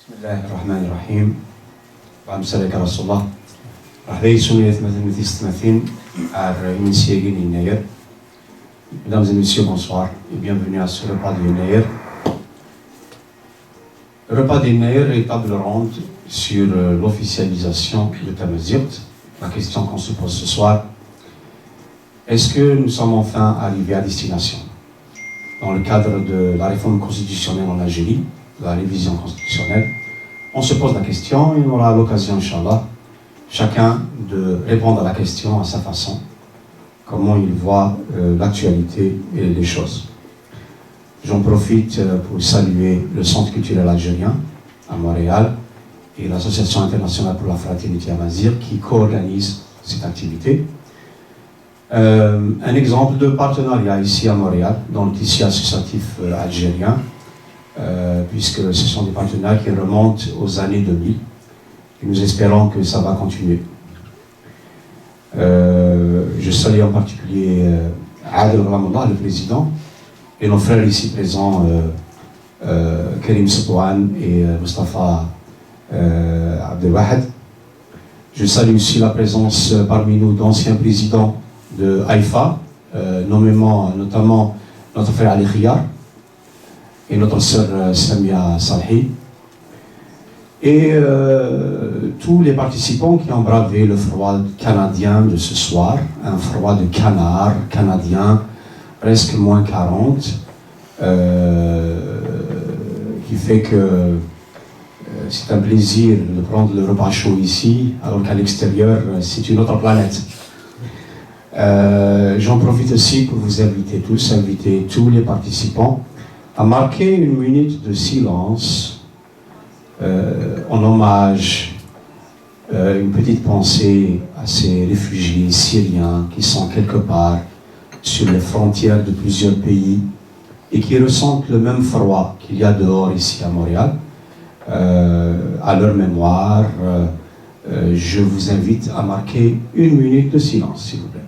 Bismillahirrahmanirrahim. Bamsalek Rasulullah. Rahday Souniyat Mathématistes à initier Guinée. Mesdames et messieurs, bonsoir et bienvenue à ce repas du Nair. Le repas du Nair est table ronde sur l'officialisation de Tamazirt. La question qu'on se pose ce soir, est-ce que nous sommes enfin arrivés à destination? Dans le cadre de la réforme constitutionnelle en Algérie, de la révision constitutionnelle, on se pose la question et on aura l'occasion, Inch'Allah, chacun de répondre à la question à sa façon, comment il voit l'actualité et les choses. J'en profite pour saluer le Centre culturel algérien à Montréal et l'Association internationale pour la fraternité amazigh qui co-organise cette activité. Un exemple de partenariat ici à Montréal dans le tissu associatif algérien, puisque ce sont des partenaires qui remontent aux années 2000 et nous espérons que ça va continuer. Je salue en particulier Adel Ramallah, le président, et nos frères ici présents, Karim Setouane et Mustafa Abdelwahad. Je salue aussi la présence parmi nous d'anciens présidents de Haïfa, notamment notre frère Ali Khiyar et notre sœur Samia Salhi, et tous les participants qui ont bravé le froid canadien de ce soir, un froid de canard canadien, presque moins 40, qui fait que c'est un plaisir de prendre le repas chaud ici, alors qu'à l'extérieur, c'est une autre planète. J'en profite aussi pour vous inviter tous les participants, à marquer une minute de silence en hommage, une petite pensée à ces réfugiés syriens qui sont quelque part sur les frontières de plusieurs pays et qui ressentent le même froid qu'il y a dehors ici à Montréal. À leur mémoire, je vous invite à marquer une minute de silence, s'il vous plaît.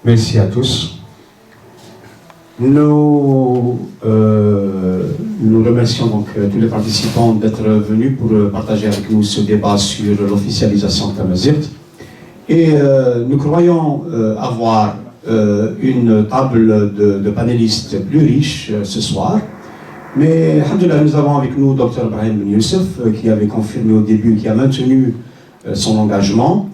Merci à tous. Nous remercions donc tous les participants d'être venus pour partager avec nous ce débat sur l'officialisation de Tamazirt. Et nous croyons avoir une table de panélistes plus riche ce soir. Mais, alhamdoulilah, nous avons avec nous Dr Brahim Ben Youssef, qui avait confirmé au début, qui a maintenu son engagement.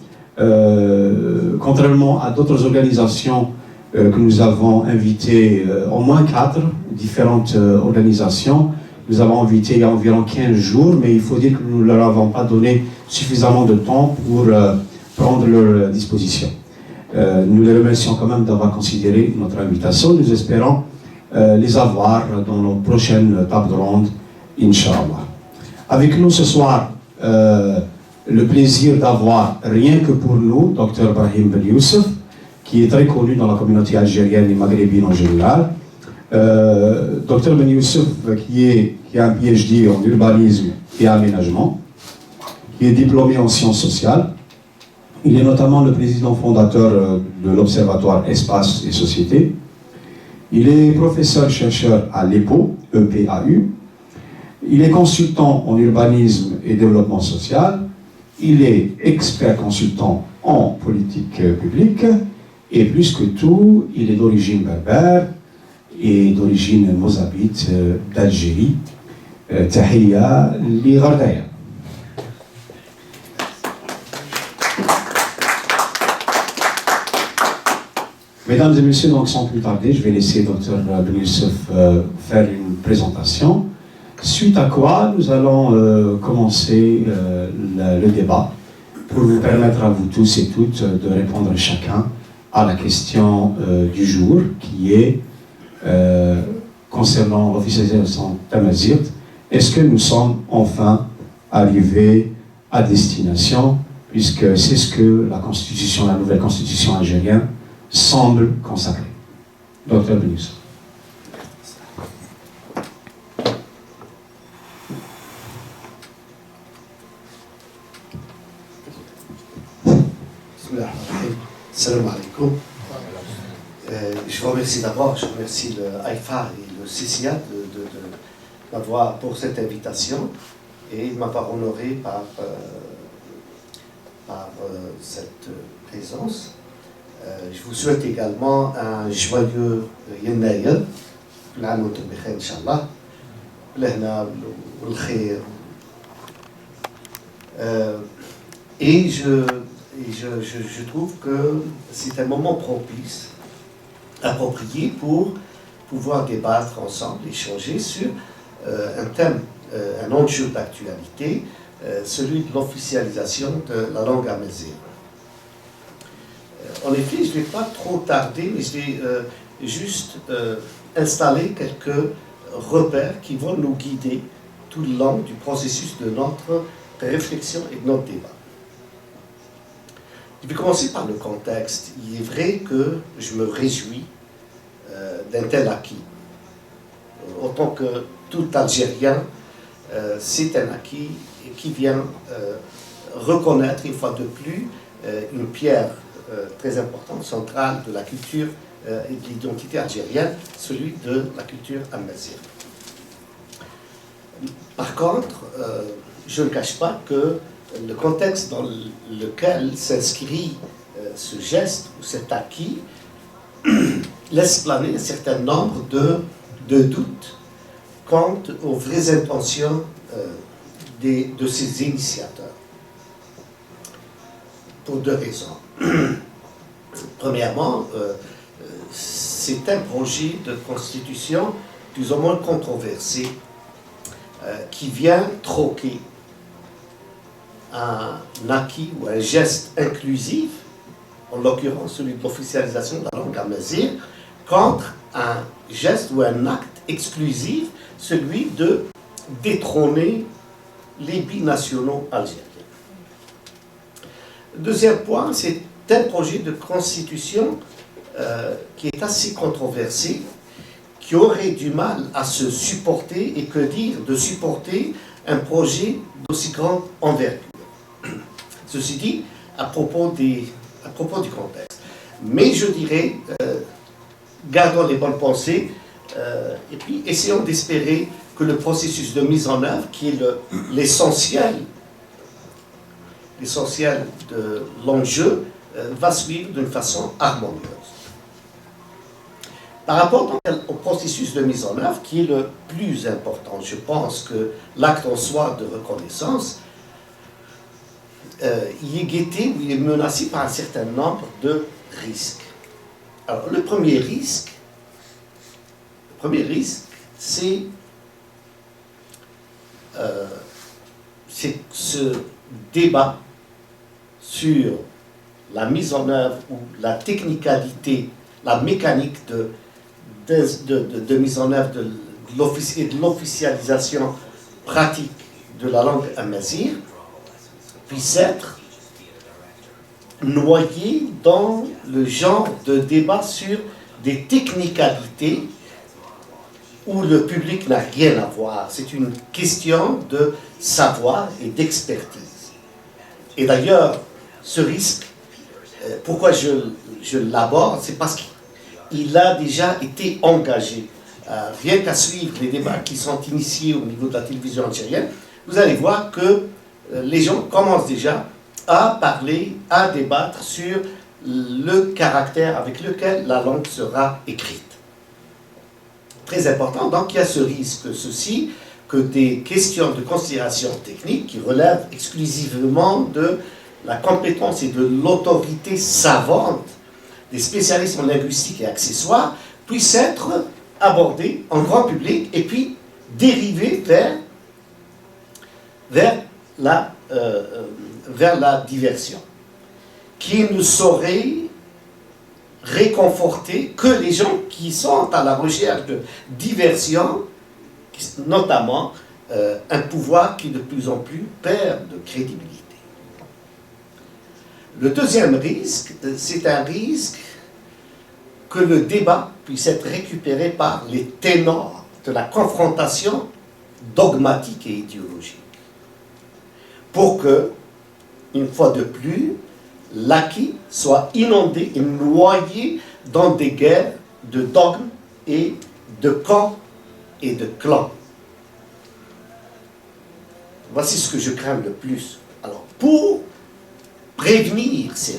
Contrairement à d'autres organisations que nous avons invitées, au moins 4 différentes organisations, nous avons invité il y a environ 15 jours, mais il faut dire que nous ne leur avons pas donné suffisamment de temps pour prendre leur disposition. Nous les remercions quand même d'avoir considéré notre invitation. Nous espérons les avoir dans nos prochaines tables rondes, Inch'Allah. Avec nous ce soir, le plaisir d'avoir, rien que pour nous, Dr Brahim Ben Youssef, qui est très connu dans la communauté algérienne et maghrébine en général. Dr Ben Youssef, qui a un PhD en urbanisme et aménagement, qui est diplômé en sciences sociales. Il est notamment le président fondateur de l'Observatoire Espace et Société. Il est professeur-chercheur à l'EPAU, EPAU. Il est consultant en urbanisme et développement social. Il est expert consultant en politique publique et plus que tout, il est d'origine berbère et d'origine mozabite d'Algérie. Tahiyya li Ghardaya. Mesdames et messieurs, donc sans plus tarder, je vais laisser Dr Ben Youssef faire une présentation. Suite à quoi, nous allons commencer le débat pour vous permettre à vous tous et toutes de répondre chacun à la question du jour qui est concernant l'officialisation Tamazirt. Est-ce que nous sommes enfin arrivés à destination, puisque c'est ce que la constitution, la nouvelle constitution algérienne semble consacrer. Docteur Benus. Salam alaikum. Je vous remercie d'abord, je remercie le AIFA et le CCA pour cette invitation et de m'avoir honoré par cette présence. Je vous souhaite également un joyeux Yennaïl, l'année de Bikhair, Inch'Allah, l'Ehna, l'Khair. Et je trouve que c'est un moment propice, approprié pour pouvoir débattre ensemble, échanger sur un thème, un enjeu d'actualité, celui de l'officialisation de la langue amazigh. En effet, je ne vais pas trop tarder, mais je vais juste installer quelques repères qui vont nous guider tout le long du processus de notre réflexion et de notre débat. Je vais commencer par le contexte. Il est vrai que je me réjouis d'un tel acquis. Autant que tout Algérien, c'est un acquis qui vient reconnaître une fois de plus une pierre très importante, centrale de la culture et de l'identité algérienne, celui de la culture amazigh. Par contre, je ne cache pas que le contexte dans lequel s'inscrit ce geste ou cet acquis laisse planer un certain nombre de doutes quant aux vraies intentions de ces initiateurs. Pour deux raisons. Premièrement, c'est un projet de constitution plus ou moins controversé qui vient troquer un acquis ou un geste inclusif, en l'occurrence celui de l'officialisation de la langue amazigh, contre un geste ou un acte exclusif, celui de détrôner les binationaux algériens. Deuxième point, c'est un projet de constitution qui est assez controversé, qui aurait du mal à se supporter, et que dire de supporter un projet d'aussi grande envergure. Ceci dit, à propos du contexte. Mais je dirais, gardons les bonnes pensées, et puis essayons d'espérer que le processus de mise en œuvre, qui est l'essentiel de l'enjeu, va suivre d'une façon harmonieuse. Par rapport au processus de mise en œuvre, qui est le plus important, je pense que l'acte en soi de reconnaissance, il est guetté ou il est menacé par un certain nombre de risques. Alors, le premier risque, c'est ce débat sur la mise en œuvre ou la technicalité, la mécanique de mise en œuvre de l'officialisation pratique de la langue amazigh puisse être noyé dans le genre de débat sur des technicalités où le public n'a rien à voir. C'est une question de savoir et d'expertise. Et d'ailleurs, ce risque, pourquoi je l'aborde, c'est parce qu'il a déjà été engagé. Rien qu'à suivre les débats qui sont initiés au niveau de la télévision algérienne, vous allez voir que les gens commencent déjà à parler, à débattre sur le caractère avec lequel la langue sera écrite. Très important, donc il y a ce risque, ceci, que des questions de considération technique qui relèvent exclusivement de la compétence et de l'autorité savante des spécialistes en linguistique et accessoires puissent être abordées en grand public et puis dériver vers la diversion, qui ne saurait réconforter que les gens qui sont à la recherche de diversion, notamment un pouvoir qui de plus en plus perd de crédibilité. Le deuxième risque, c'est un risque que le débat puisse être récupéré par les ténors de la confrontation dogmatique et idéologique. Pour que, une fois de plus, l'acquis soit inondé et noyé dans des guerres de dogmes et de camps et de clans. Voici ce que je crains le plus. Alors, pour prévenir ces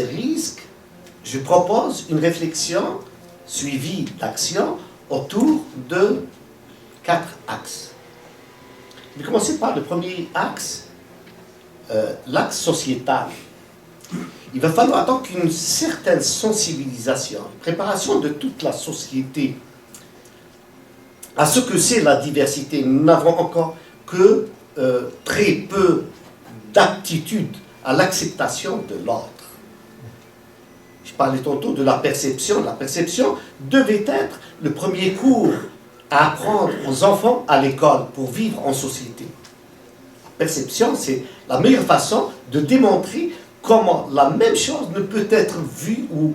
risques, je propose une réflexion suivie d'action autour de 4 axes. Je vais commencer par le premier axe, l'axe sociétal. Il va falloir attendre qu'une certaine sensibilisation, préparation de toute la société à ce que c'est la diversité. Nous n'avons encore que très peu d'aptitude à l'acceptation de l'autre. Je parlais tantôt de la perception. La perception devait être le premier cours à apprendre aux enfants à l'école pour vivre en société. La perception, c'est la meilleure façon de démontrer comment la même chose ne peut être vue ou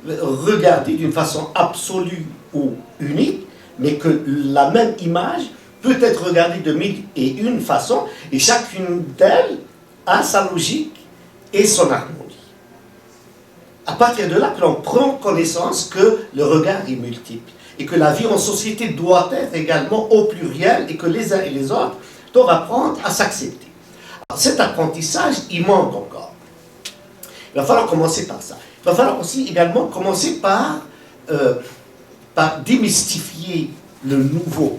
regardée d'une façon absolue ou unique, mais que la même image peut être regardée de mille et une façons, et chacune d'elles a sa logique et son harmonie. À partir de là, que l'on prend connaissance que le regard est multiple, et que la vie en société doit être également au pluriel, et que les uns et les autres doivent apprendre à s'accepter. Alors, cet apprentissage, il manque encore. Il va falloir commencer par ça. Il va falloir aussi également commencer par démystifier le nouveau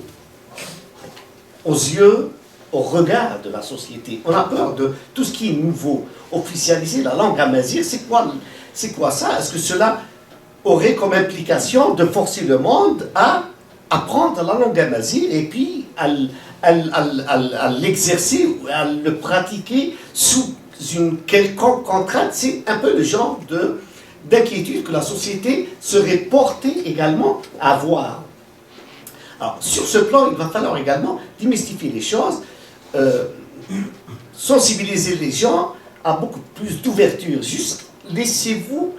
aux yeux, au regard de la société. On a peur de tout ce qui est nouveau. Officialiser la langue amazigh, c'est quoi ça? Est-ce que cela aurait comme implication de forcer le monde à apprendre la langue amazigh et puis à l'exercer ou à le pratiquer sous une quelconque contrainte? C'est un peu le genre d'inquiétude que la société serait portée également à avoir. Alors, sur ce plan, il va falloir également démystifier les choses, sensibiliser les gens à beaucoup plus d'ouverture. Juste laissez-vous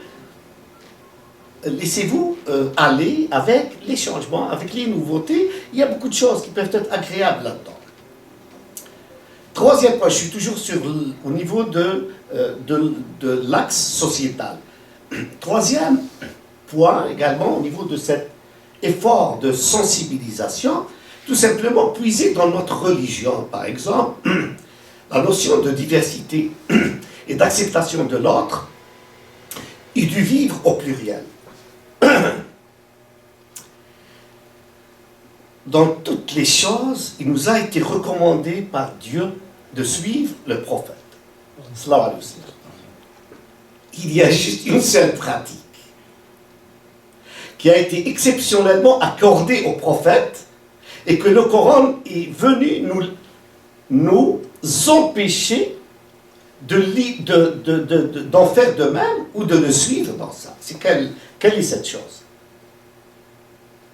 aller avec les changements, avec les nouveautés. Il y a beaucoup de choses qui peuvent être agréables là-dedans. Troisième point, je suis toujours au niveau de l'axe sociétal. Troisième point également, au niveau de cet effort de sensibilisation, tout simplement puiser dans notre religion, par exemple, la notion de diversité et d'acceptation de l'autre et du vivre au pluriel. Dans toutes les choses, il nous a été recommandé par Dieu de suivre le prophète. Sallallahu alayhi wa sallam. Il y a juste une seule pratique qui a été exceptionnellement accordée au prophète et que le Coran est venu nous empêcher d'en faire de même ou de le suivre dans ça. C'est quelle est cette chose?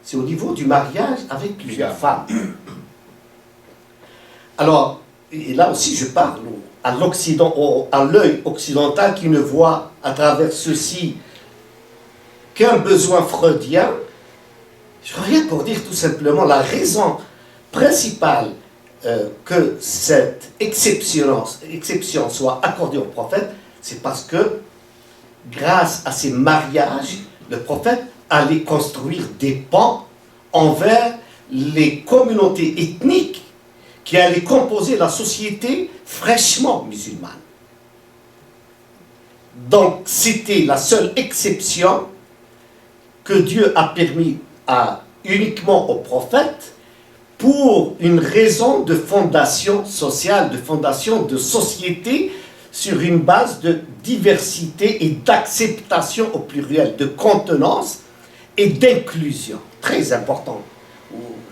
C'est au niveau du mariage avec plusieurs femmes. Alors, et là aussi je parle à l'Occident, à l'œil occidental qui ne voit à travers ceci qu'un besoin freudien. Je reviens pour dire tout simplement la raison principale que cette exception soit accordée au prophète, c'est parce que grâce à ces mariages, le prophète allait construire des ponts envers les communautés ethniques qui allaient composer la société fraîchement musulmane. Donc c'était la seule exception que Dieu a permis uniquement aux prophètes pour une raison de fondation sociale, de fondation de société sur une base de diversité et d'acceptation au pluriel, de contenance et d'inclusion. Très important.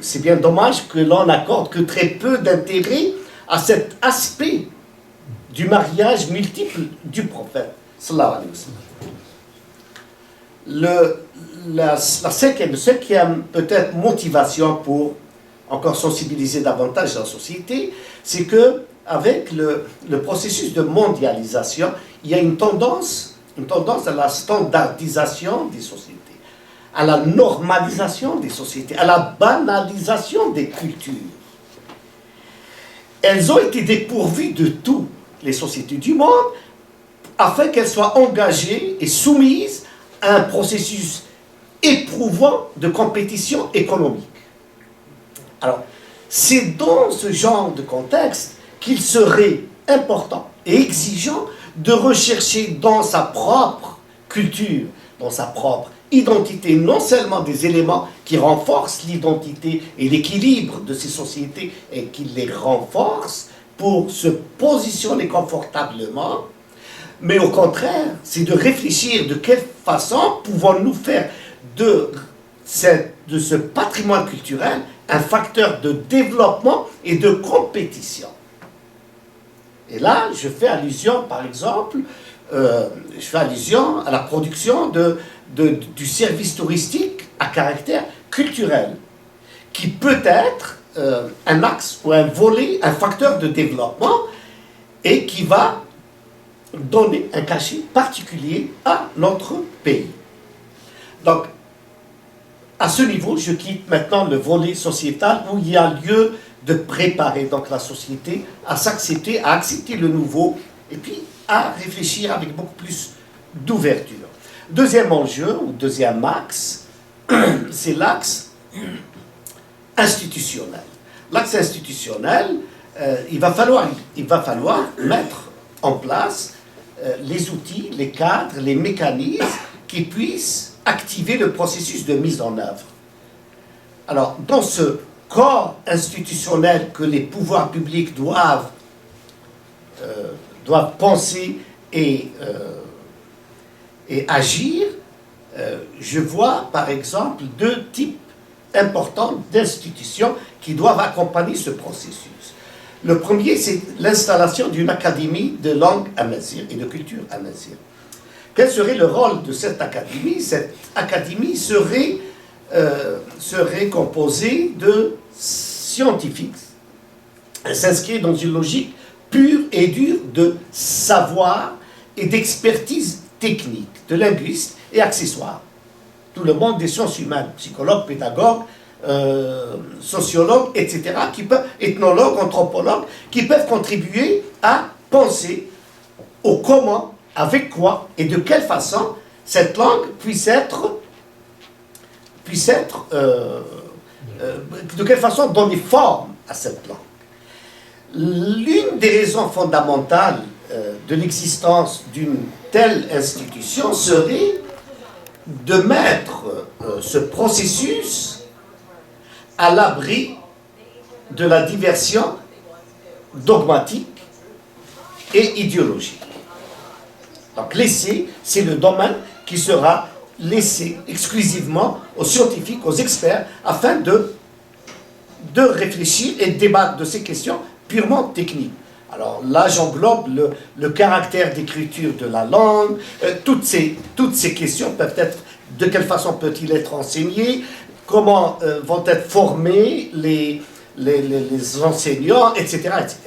C'est bien dommage que l'on n'accorde que très peu d'intérêt à cet aspect du mariage multiple du prophète. Sallallahu alayhi wa sallam. la cinquième peut-être motivation pour encore sensibiliser davantage la société, c'est que avec le processus de mondialisation, il y a une tendance à la standardisation des sociétés, à la normalisation des sociétés, à la banalisation des cultures. Elles ont été dépourvues de tout, les sociétés du monde, afin qu'elles soient engagées et soumises à un processus éprouvant de compétition économique. Alors, c'est dans ce genre de contexte qu'il serait important et exigeant de rechercher dans sa propre culture, dans sa propre identité, non seulement des éléments qui renforcent l'identité et l'équilibre de ces sociétés et qui les renforcent pour se positionner confortablement, mais au contraire, c'est de réfléchir de quelle façon pouvons-nous faire de ce patrimoine culturel un facteur de développement et de compétition. Et là, je fais allusion, par exemple, à la production du service touristique à caractère culturel, qui peut être un axe ou un volet, un facteur de développement, et qui va donner un cachet particulier à notre pays. Donc, à ce niveau, je quitte maintenant le volet sociétal où il y a lieu de préparer donc la société à s'accepter, à accepter le nouveau et puis à réfléchir avec beaucoup plus d'ouverture. Deuxième enjeu ou deuxième axe, c'est l'axe institutionnel. L'axe institutionnel, il va falloir mettre en place les outils, les cadres, les mécanismes qui puissent activer le processus de mise en œuvre. Alors, dans ce corps institutionnel que les pouvoirs publics doivent penser et agir, je vois par exemple deux types importants d'institutions qui doivent accompagner ce processus. Le premier, c'est l'installation d'une académie de langue amazigh et de culture amazigh. Quel serait le rôle de cette académie? Cette académie serait composée de scientifiques. Elle s'inscrit dans une logique pure et dure de savoir et d'expertise technique, de linguistes et accessoires. Tout le monde des sciences humaines, psychologues, pédagogues, sociologues, etc., ethnologues, anthropologues, qui peuvent contribuer à penser au comment, avec quoi et de quelle façon cette langue puisse être de quelle façon donner forme à cette langue. L'une des raisons fondamentales de l'existence d'une telle institution serait de mettre ce processus à l'abri de la diversion dogmatique et idéologique. Donc l'essai, c'est le domaine qui sera laissé exclusivement aux scientifiques, aux experts, afin de réfléchir et de débattre de ces questions purement techniques. Alors là, j'englobe le caractère d'écriture de la langue, toutes ces questions peuvent être, de quelle façon peut-il être enseigné, comment vont être formés les enseignants, etc., etc.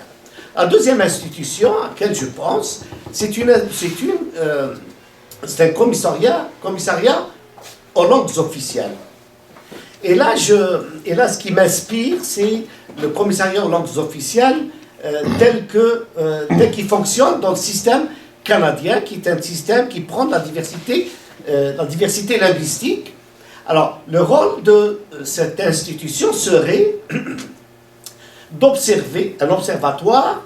La deuxième institution à laquelle je pense, c'est un commissariat aux langues officielles. Et là, ce qui m'inspire, c'est le commissariat aux langues officielles tel qu'il fonctionne dans le système canadien, qui est un système qui prend la diversité linguistique. Alors, le rôle de cette institution serait d'observer un observatoire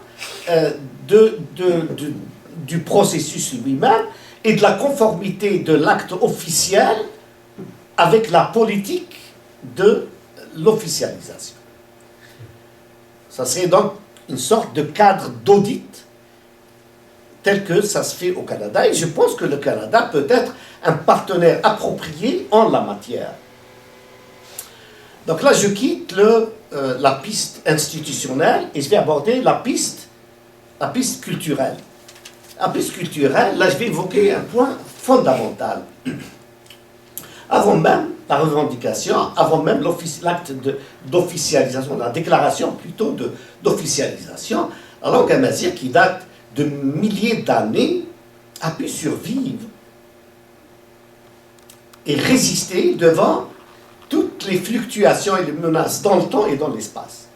du processus lui-même et de la conformité de l'acte officiel avec la politique de l'officialisation. Ça serait donc une sorte de cadre d'audit tel que ça se fait au Canada, et je pense que le Canada peut être un partenaire approprié en la matière. Donc là, je quitte la piste institutionnelle et je vais aborder la piste culturelle. La piste culturelle, là, je vais évoquer un point fondamental. avant même la revendication, avant même l'acte d'officialisation, la déclaration plutôt d'officialisation, la langue amazigh qui date de milliers d'années a pu survivre et résister devant toutes les fluctuations et les menaces dans le temps et dans l'espace,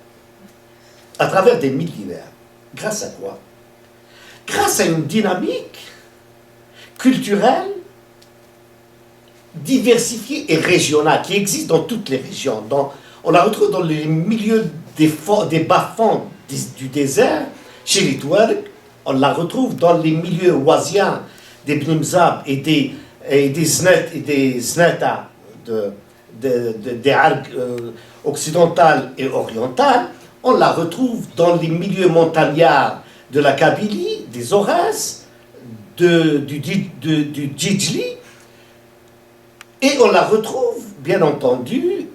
à travers des millénaires. Grâce à quoi? Grâce à une dynamique culturelle diversifiée et régionale qui existe dans toutes les régions. On la retrouve dans les milieux des bas-fonds du désert, chez les Touaregs, on la retrouve dans les milieux oisiens des Bnimzab et des Zneta des Args occidentales et orientales. On la retrouve dans les milieux montagnards de la Kabylie, des Aurès, du Djidjli, et on la retrouve, bien entendu,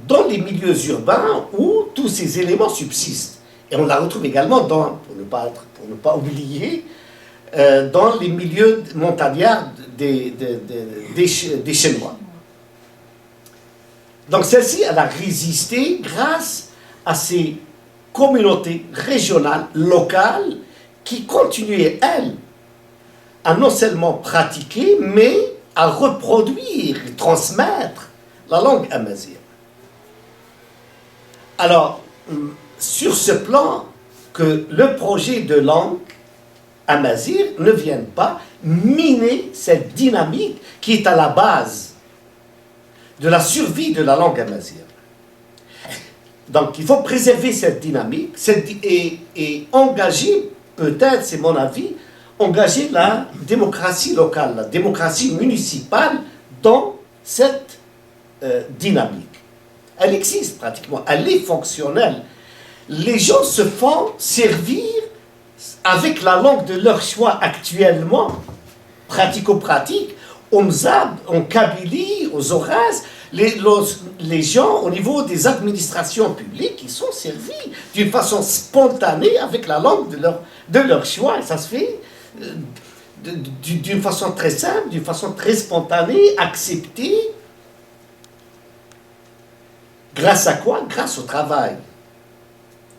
dans les milieux urbains où tous ces éléments subsistent. Et on la retrouve également, pour ne pas oublier, dans les milieux montagnards des Chinois. Donc celle-ci, elle a résisté grâce à ces communautés régionales, locales, qui continuaient, elles, à non seulement pratiquer, mais à reproduire et transmettre la langue amazigh. Alors, sur ce plan, que le projet de langue amazigh ne vienne pas miner cette dynamique qui est à la base de la survie de la langue amazigh. Donc, il faut préserver cette dynamique et engager, peut-être, c'est mon avis, engager la démocratie locale, la démocratie municipale dans cette dynamique. Elle existe pratiquement, elle est fonctionnelle. Les gens se font servir avec la langue de leur choix actuellement, pratico-pratique, au Mzab, en Kabylie, aux Aurès. Les gens, au niveau des administrations publiques, ils sont servis d'une façon spontanée avec la langue de leur choix. Et ça se fait d'une façon très simple, d'une façon très spontanée, acceptée. Grâce à quoi? Grâce au travail.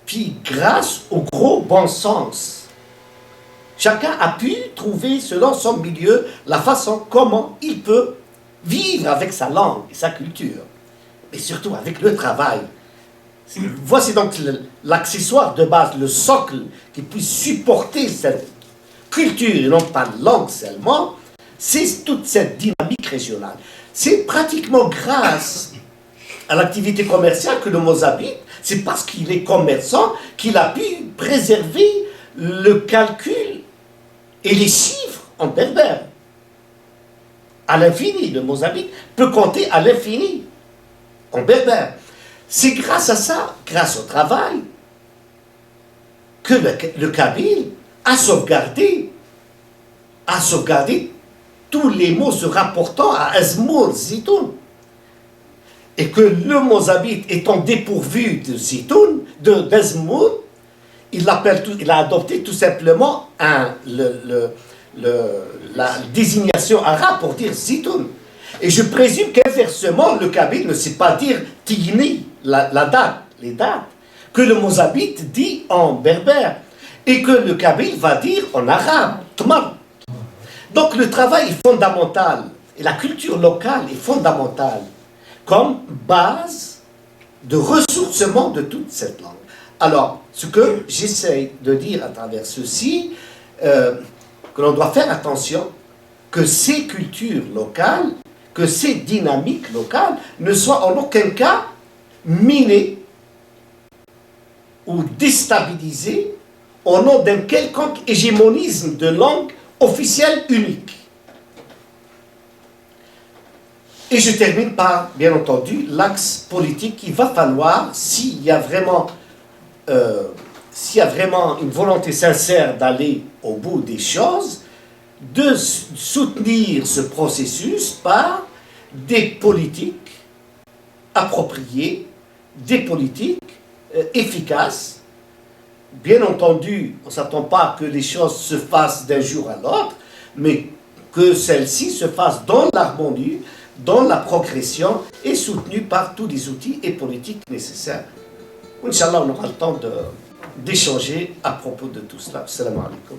Puis grâce au gros bon sens. Chacun a pu trouver, selon son milieu, la façon comment il peut vivre avec sa langue et sa culture, mais surtout avec le travail. Voici donc l'accessoire de base, le socle qui puisse supporter cette culture et non pas langue seulement, c'est toute cette dynamique régionale. C'est pratiquement grâce à l'activité commerciale que le Mozambique, c'est parce qu'il est commerçant qu'il a pu préserver le calcul et les chiffres en berbère. À l'infini, le Mozambique peut compter à l'infini en berbère. C'est grâce à ça, grâce au travail, que le Kabyle a sauvegardé tous les mots se rapportant à Azmour, Zitoun. Et que le Mozambique étant dépourvu de Zitoun, d'Azmour, il a adopté tout simplement la désignation arabe pour dire Zitoun. Et je présume qu'inversement, le Kabyle ne sait pas dire Tigni, les dates, que le Mozambique dit en berbère, et que le Kabyle va dire en arabe, Tmar. Donc le travail est fondamental, et la culture locale est fondamentale, comme base de ressourcement de toute cette langue. Alors, ce que j'essaie de dire à travers ceci, que l'on doit faire attention que ces cultures locales, que ces dynamiques locales ne soient en aucun cas minées ou déstabilisées au nom d'un quelconque hégémonisme de langue officielle unique. Et je termine par, bien entendu, l'axe politique qu'il va falloir, s'il y a vraiment une volonté sincère d'aller au bout des choses, de soutenir ce processus par des politiques appropriées, des politiques efficaces. Bien entendu, on ne s'attend pas que les choses se fassent d'un jour à l'autre, mais que celles-ci se fassent dans l'harmonie dont la progression est soutenue par tous les outils et politiques nécessaires. Inch'Allah, on aura le temps d'échanger à propos de tout cela. Assalamu alaikum.